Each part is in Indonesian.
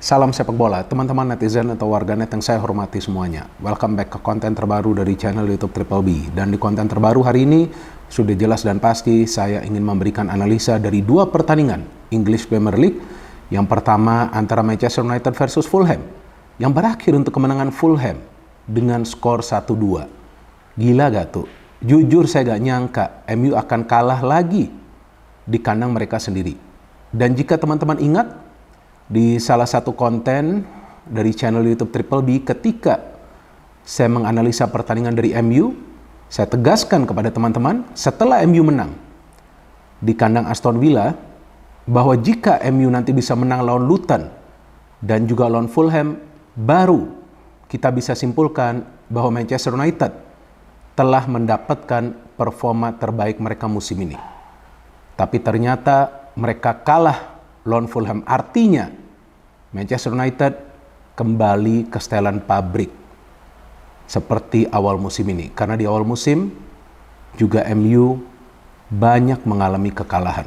Salam sepak bola, teman-teman netizen atau warganet yang saya hormati semuanya. Welcome back ke konten terbaru dari channel YouTube Triple B. Dan di konten terbaru hari ini, sudah jelas dan pasti saya ingin memberikan analisa dari dua pertandingan English Premier League. Yang pertama antara Manchester United versus Fulham, yang berakhir untuk kemenangan Fulham dengan skor 1-2. Gila gak tuh? Jujur saya gak nyangka MU akan kalah lagi di kandang mereka sendiri. Dan jika teman-teman ingat, di salah satu konten dari channel YouTube Triple B ketika saya menganalisa pertandingan dari MU, saya tegaskan kepada teman-teman setelah MU menang di kandang Aston Villa bahwa jika MU nanti bisa menang lawan Luton dan juga lawan Fulham, baru kita bisa simpulkan bahwa Manchester United telah mendapatkan performa terbaik mereka musim ini. Tapi ternyata mereka kalah lawan Fulham, artinya Manchester United kembali ke setelan pabrik seperti awal musim ini. Karena di awal musim juga MU banyak mengalami kekalahan.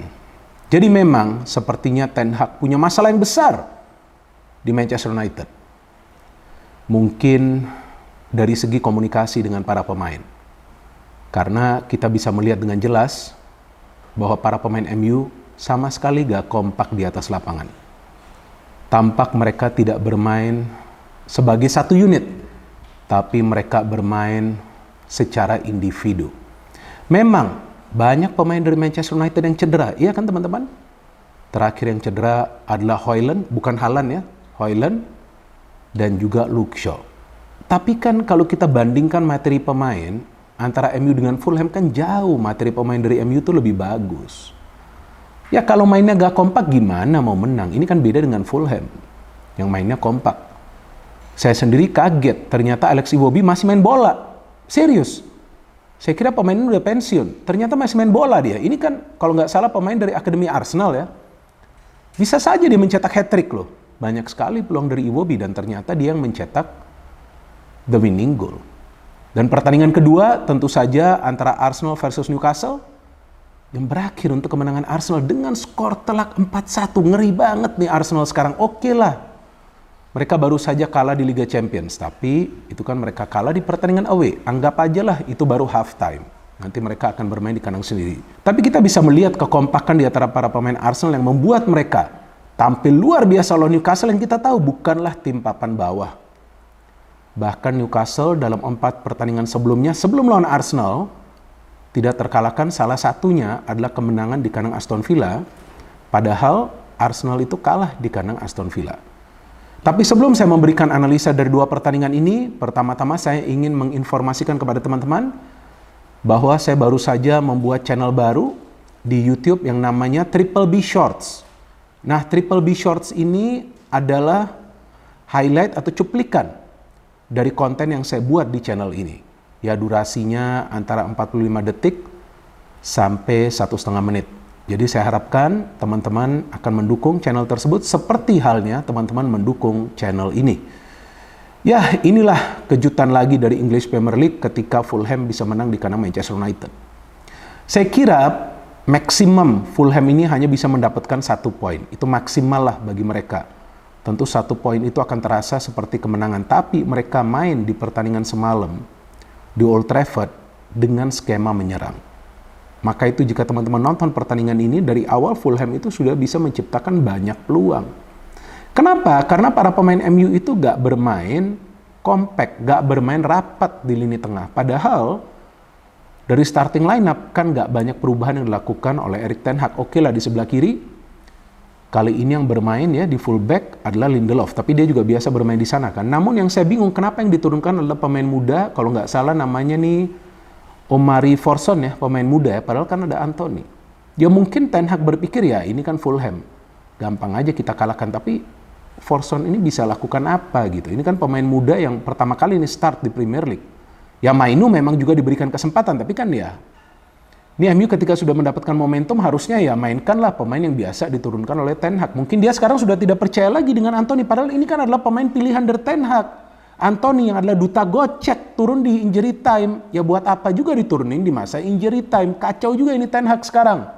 Jadi memang sepertinya Ten Hag punya masalah yang besar di Manchester United. Mungkin dari segi komunikasi dengan para pemain. Karena kita bisa melihat dengan jelas bahwa para pemain MU sama sekali gak kompak di atas lapangan. Tampak mereka tidak bermain sebagai satu unit, tapi mereka bermain secara individu. Memang banyak pemain dari Manchester United yang cedera, iya kan teman-teman? Terakhir yang cedera adalah Højlund, bukan Haaland ya, Højlund dan juga Luke Shaw. Tapi kan kalau kita bandingkan materi pemain antara MU dengan Fulham, kan jauh materi pemain dari MU itu lebih bagus. Ya kalau mainnya gak kompak gimana mau menang? Ini kan beda dengan Fulham yang mainnya kompak. Saya sendiri kaget, ternyata Alex Iwobi masih main bola. Serius. Saya kira pemainnya udah pensiun, ternyata masih main bola dia. Ini kan kalau nggak salah pemain dari Akademi Arsenal ya. Bisa saja dia mencetak hat-trick loh. Banyak sekali peluang dari Iwobi dan ternyata dia yang mencetak the winning goal. Dan pertandingan kedua tentu saja antara Arsenal versus Newcastle, yang berakhir untuk kemenangan Arsenal dengan skor telak 4-1. Ngeri banget nih Arsenal sekarang. Oke lah, mereka baru saja kalah di Liga Champions, tapi itu kan mereka kalah di pertandingan away. Anggap aja lah itu baru half time. Nanti mereka akan bermain di kandang sendiri. Tapi kita bisa melihat kekompakan di antara para pemain Arsenal yang membuat mereka tampil luar biasa lawan Newcastle yang kita tahu bukanlah tim papan bawah. Bahkan Newcastle dalam 4 pertandingan sebelumnya sebelum lawan Arsenal tidak terkalahkan, salah satunya adalah kemenangan di kandang Aston Villa, padahal Arsenal itu kalah di kandang Aston Villa. Tapi sebelum saya memberikan analisa dari dua pertandingan ini, pertama-tama saya ingin menginformasikan kepada teman-teman bahwa saya baru saja membuat channel baru di YouTube yang namanya Triple B Shorts. Nah, Triple B Shorts ini adalah highlight atau cuplikan dari konten yang saya buat di channel ini. Ya, durasinya antara 45 detik sampai 1,5 menit. Jadi saya harapkan teman-teman akan mendukung channel tersebut seperti halnya teman-teman mendukung channel ini. Ya, inilah kejutan lagi dari English Premier League ketika Fulham bisa menang di kandang Manchester United. Saya kira maksimum Fulham ini hanya bisa mendapatkan 1 poin. Itu maksimal lah bagi mereka. Tentu 1 poin itu akan terasa seperti kemenangan, tapi mereka main di pertandingan semalam di Old Trafford dengan skema menyerang. Maka itu jika teman-teman nonton pertandingan ini dari awal, Fulham itu sudah bisa menciptakan banyak peluang. Kenapa? Karena para pemain MU itu gak bermain compact, gak bermain rapat di lini tengah. Padahal dari starting lineup kan gak banyak perubahan yang dilakukan oleh Erik ten Hag. Oke lah, di sebelah kiri kali ini yang bermain ya di fullback adalah Lindelof, tapi dia juga biasa bermain di sana kan. Namun yang saya bingung kenapa yang diturunkan adalah pemain muda, kalau nggak salah namanya nih Omari Forson ya, pemain muda ya, padahal kan ada Anthony. Ya mungkin Ten Hag berpikir ya ini kan Fulham, gampang aja kita kalahkan, tapi Forson ini bisa lakukan apa gitu. Ini kan pemain muda yang pertama kali ini start di Premier League. Ya Mainu memang juga diberikan kesempatan, tapi kan ya ini MU ketika sudah mendapatkan momentum harusnya ya mainkanlah pemain yang biasa diturunkan oleh Ten Hag. Mungkin dia sekarang sudah tidak percaya lagi dengan Anthony. Padahal ini kan adalah pemain pilihan dari Ten Hag. Anthony yang adalah duta gocek turun di injury time. Ya buat apa juga diturunin di masa injury time. Kacau juga ini Ten Hag sekarang.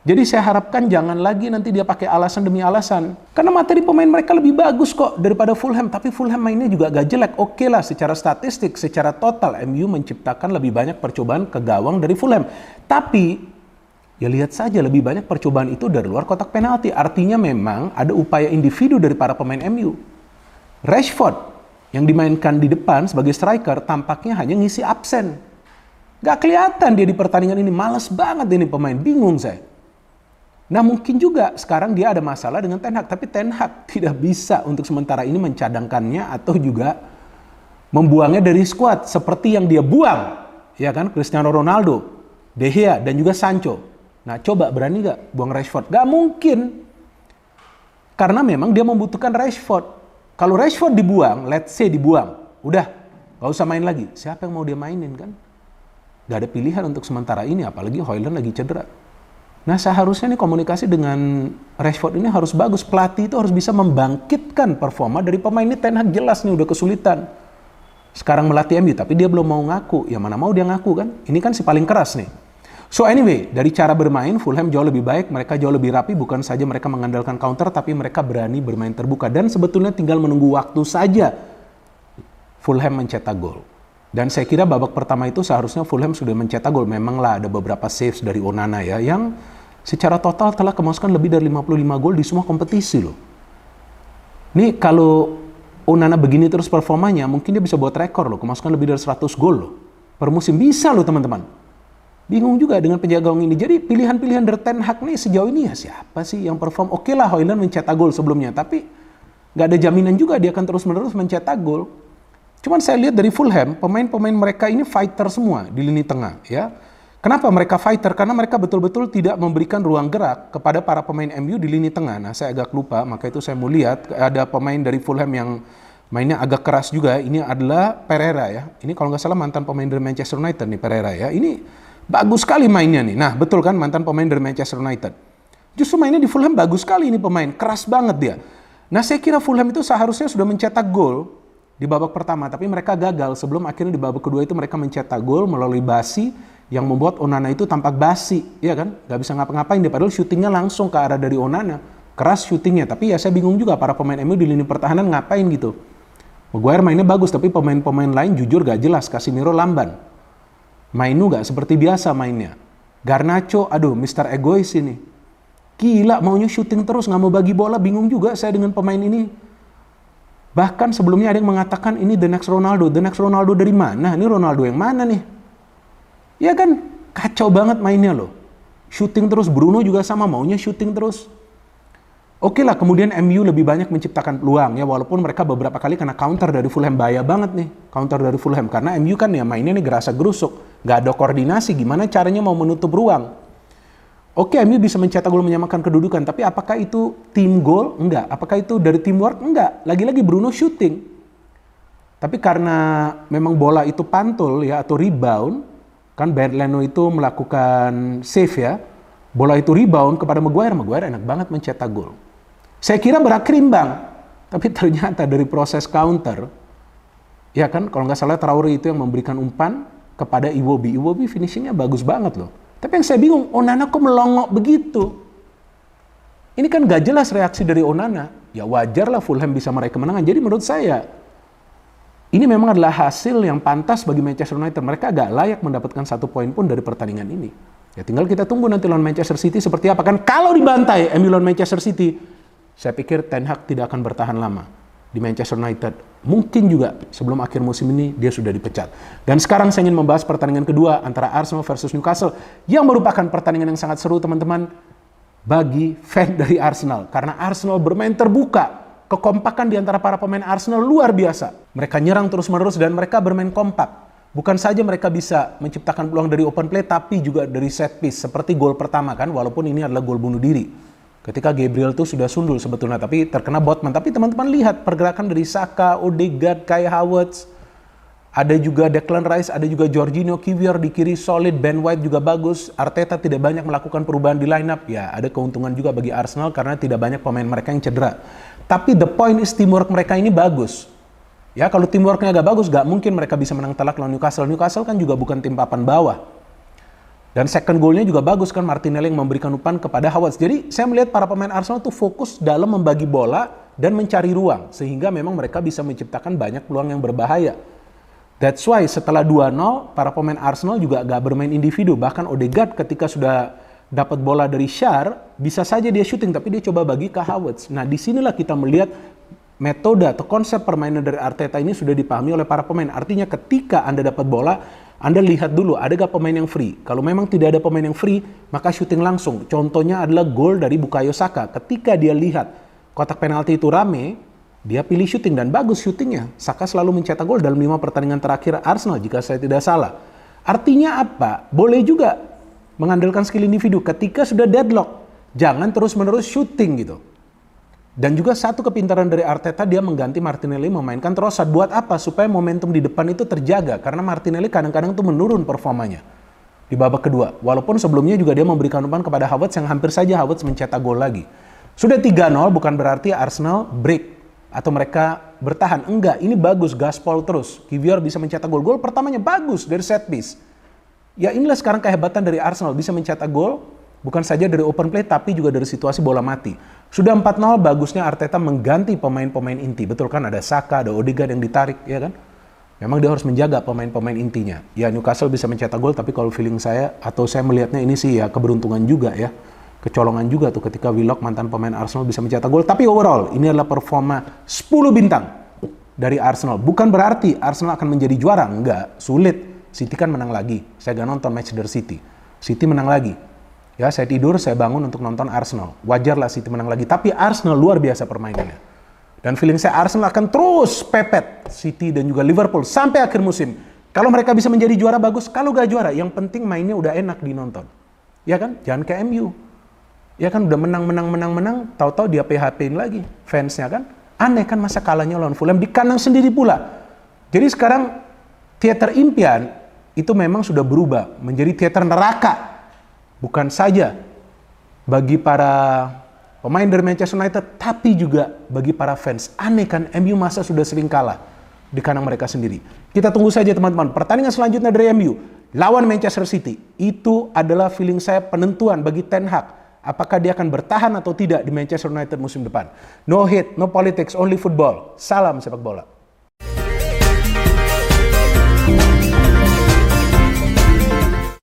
Jadi saya harapkan jangan lagi nanti dia pakai alasan demi alasan. Karena materi pemain mereka lebih bagus kok daripada Fulham. Tapi Fulham mainnya juga gak jelek. Oke lah, secara statistik, secara total MU menciptakan lebih banyak percobaan ke gawang dari Fulham. Tapi ya lihat saja lebih banyak percobaan itu dari luar kotak penalti. Artinya memang ada upaya individu dari para pemain MU. Rashford yang dimainkan di depan sebagai striker tampaknya hanya ngisi absen. Gak kelihatan dia di pertandingan ini. Males banget ini pemain. Bingung saya. Nah mungkin juga sekarang dia ada masalah dengan Ten Hag, tapi Ten Hag tidak bisa untuk sementara ini mencadangkannya atau juga membuangnya dari skuad seperti yang dia buang, ya kan, Cristiano Ronaldo, De Gea dan juga Sancho. Nah coba berani gak buang Rashford? Gak mungkin, karena memang dia membutuhkan Rashford. Kalau Rashford dibuang, let's say dibuang, udah gak usah main lagi. Siapa yang mau dia mainin kan? Gak ada pilihan untuk sementara ini, apalagi Højlund lagi cedera. Nah seharusnya nih komunikasi dengan Rashford ini harus bagus. Pelatih itu harus bisa membangkitkan performa dari pemain ini. Ten Hag jelas nih udah kesulitan sekarang melatih MU, tapi dia belum mau ngaku. Ya mana mau dia ngaku kan? Ini kan si paling keras nih. So anyway, dari cara bermain Fulham jauh lebih baik. Mereka jauh lebih rapi. Bukan saja mereka mengandalkan counter, tapi mereka berani bermain terbuka. Dan sebetulnya tinggal menunggu waktu saja Fulham mencetak gol. Dan saya kira babak pertama itu seharusnya Fulham sudah mencetak gol. Memanglah ada beberapa saves dari Onana ya, yang secara total telah kemasukan lebih dari 55 gol di semua kompetisi loh. Nih kalau Onana begini terus performanya, mungkin dia bisa buat rekor loh, kemasukan lebih dari 100 gol loh per musim. Bisa loh teman-teman. Bingung juga dengan penjaga gawang ini. Jadi pilihan-pilihan dari Ten Hag nih sejauh ini ya siapa sih yang perform? Oke lah Højlund mencetak gol sebelumnya, tapi nggak ada jaminan juga dia akan terus-menerus mencetak gol. Cuman saya lihat dari Fulham, pemain-pemain mereka ini fighter semua di lini tengah ya. Kenapa mereka fighter? Karena mereka betul-betul tidak memberikan ruang gerak kepada para pemain MU di lini tengah. Nah saya agak lupa, maka itu saya mau lihat ada pemain dari Fulham yang mainnya agak keras juga. Ini adalah Pereira ya. Ini kalau nggak salah mantan pemain dari Manchester United nih Pereira ya. Ini bagus sekali mainnya nih. Nah betul kan, mantan pemain dari Manchester United. Justru mainnya di Fulham bagus sekali ini pemain, keras banget dia. Nah saya kira Fulham itu seharusnya sudah mencetak gol di babak pertama, tapi mereka gagal sebelum akhirnya di babak kedua itu mereka mencetak gol melalui Basi yang membuat Onana itu tampak basi, ya kan? Gak bisa ngapa-ngapain dia, padahal syutingnya langsung ke arah dari Onana, keras syutingnya. Tapi ya saya bingung juga para pemain MU di lini pertahanan ngapain gitu. Maguire mainnya bagus, tapi pemain-pemain lain jujur gak jelas. Casemiro lamban, Mainu gak seperti biasa mainnya. Garnacho, aduh Mr. Egois ini, gila maunya syuting terus, gak mau bagi bola. Bingung juga saya dengan pemain ini. Bahkan sebelumnya ada yang mengatakan ini the next Ronaldo. The next Ronaldo dari mana? Ini Ronaldo yang mana nih? Ya kan kacau banget mainnya loh. Shooting terus, Bruno juga sama, maunya shooting terus. Oke lah, kemudian MU lebih banyak menciptakan peluang ya, walaupun mereka beberapa kali kena counter dari Fulham. Bahaya banget nih counter dari Fulham, karena MU kan ya mainnya nih gerasa gerusuk, gak ada koordinasi gimana caranya mau menutup ruang. Oke, MU bisa mencetak gol menyamakan kedudukan, tapi apakah itu tim gol? Enggak. Apakah itu dari teamwork? Enggak. Lagi-lagi Bruno shooting. Tapi karena memang bola itu pantul ya atau rebound, kan Bernd Leno itu melakukan save ya. Bola itu rebound kepada Maguire. Maguire enak banget mencetak gol. Saya kira berakhir imbang, tapi ternyata dari proses counter, ya kan kalau nggak salah Traore itu yang memberikan umpan kepada Iwobi. Iwobi finishingnya bagus banget loh. Tapi yang saya bingung, Onana kok melongok begitu? Ini kan gak jelas reaksi dari Onana. Ya wajar lah Fulham bisa meraih kemenangan. Jadi menurut saya, ini memang adalah hasil yang pantas bagi Manchester United. Mereka gak layak mendapatkan 1 poin pun dari pertandingan ini. Ya tinggal kita tunggu nanti lawan Manchester City seperti apa. Kan kalau dibantai MU lawan Manchester City, saya pikir Ten Hag tidak akan bertahan lama di Manchester United. Mungkin juga sebelum akhir musim ini dia sudah dipecat. Dan sekarang saya ingin membahas pertandingan kedua antara Arsenal versus Newcastle, yang merupakan pertandingan yang sangat seru teman-teman bagi fan dari Arsenal. Karena Arsenal bermain terbuka, kekompakan di antara para pemain Arsenal luar biasa. Mereka nyerang terus-menerus dan mereka bermain kompak. Bukan saja mereka bisa menciptakan peluang dari open play, tapi juga dari set piece. Seperti gol pertama kan, walaupun ini adalah gol bunuh diri. Ketika Gabriel tuh sudah sundul sebetulnya, tapi terkena Botman. Tapi teman-teman lihat pergerakan dari Saka, Odegaard, Kai Havertz, ada juga Declan Rice, ada juga Jorginho, Kiwior di kiri solid, Ben White juga bagus. Arteta tidak banyak melakukan perubahan di lineup. Ya, ada keuntungan juga bagi Arsenal karena tidak banyak pemain mereka yang cedera. Tapi the point is teamwork mereka ini bagus. Ya, kalau teamworknya agak bagus, gak mungkin mereka bisa menang telak lawan Newcastle. Newcastle kan juga bukan tim papan bawah. Dan second goalnya juga bagus kan, Martinelli yang memberikan umpan kepada Havertz. Jadi saya melihat para pemain Arsenal tuh fokus dalam membagi bola dan mencari ruang. Sehingga memang mereka bisa menciptakan banyak peluang yang berbahaya. That's why setelah 2-0, para pemain Arsenal juga gak bermain individu. Bahkan Odegaard ketika sudah dapat bola dari Schär, bisa saja dia shooting, tapi dia coba bagi ke Havertz. Nah disinilah kita melihat metode atau konsep permainan dari Arteta ini sudah dipahami oleh para pemain. Artinya ketika Anda dapat bola, Anda lihat dulu ada gak pemain yang free. Kalau memang tidak ada pemain yang free, maka shooting langsung. Contohnya adalah gol dari Bukayo Saka. Ketika dia lihat kotak penalti itu rame, dia pilih shooting dan bagus shootingnya. Saka selalu mencetak gol dalam 5 pertandingan terakhir Arsenal jika saya tidak salah. Artinya apa? Boleh juga mengandalkan skill individu ketika sudah deadlock. Jangan terus-menerus shooting gitu. Dan juga satu kepintaran dari Arteta, dia mengganti Martinelli memainkan Trossard. Buat apa? Supaya momentum di depan itu terjaga. Karena Martinelli kadang-kadang tuh menurun performanya di babak kedua. Walaupun sebelumnya juga dia memberikan umpan kepada Havertz yang hampir saja Havertz mencetak gol lagi. Sudah 3-0 bukan berarti Arsenal break atau mereka bertahan. Enggak, ini bagus, gaspol terus. Kivior bisa mencetak gol. Gol pertamanya bagus dari set piece. Ya inilah sekarang kehebatan dari Arsenal, bisa mencetak gol bukan saja dari open play tapi juga dari situasi bola mati. Sudah 4-0, bagusnya Arteta mengganti pemain-pemain inti. Betul kan, ada Saka, ada Odegaard yang ditarik, ya kan? Memang dia harus menjaga pemain-pemain intinya. Ya Newcastle bisa mencetak gol, tapi kalau feeling saya atau saya melihatnya ini sih ya keberuntungan juga ya. Kecolongan juga tuh ketika Willock, mantan pemain Arsenal, bisa mencetak gol. Tapi overall ini adalah performa 10 bintang dari Arsenal. Bukan berarti Arsenal akan menjadi juara, enggak. Sulit. City kan menang lagi. Saya gak nonton match dari City. City menang lagi. Ya, saya tidur, saya bangun untuk nonton Arsenal. Wajarlah City menang lagi. Tapi Arsenal luar biasa permainannya. Dan feeling saya Arsenal akan terus pepet City dan juga Liverpool sampai akhir musim. Kalau mereka bisa menjadi juara bagus, kalau gak juara, yang penting mainnya udah enak dinonton. Ya kan? Jangan kayak MU. Ya kan udah menang, tahu-tahu dia PHP-in lagi fansnya kan. Aneh kan masa kalahnya lawan Fulham di kandang sendiri pula. Jadi sekarang teater impian itu memang sudah berubah menjadi teater neraka. Bukan saja bagi para pemain dari Manchester United, tapi juga bagi para fans. Aneh kan, MU masa sudah sering kalah di kandang mereka sendiri. Kita tunggu saja teman-teman. Pertandingan selanjutnya dari MU lawan Manchester City. Itu adalah feeling saya penentuan bagi Ten Hag. Apakah dia akan bertahan atau tidak di Manchester United musim depan. No hate, no politics, only football. Salam sepak bola.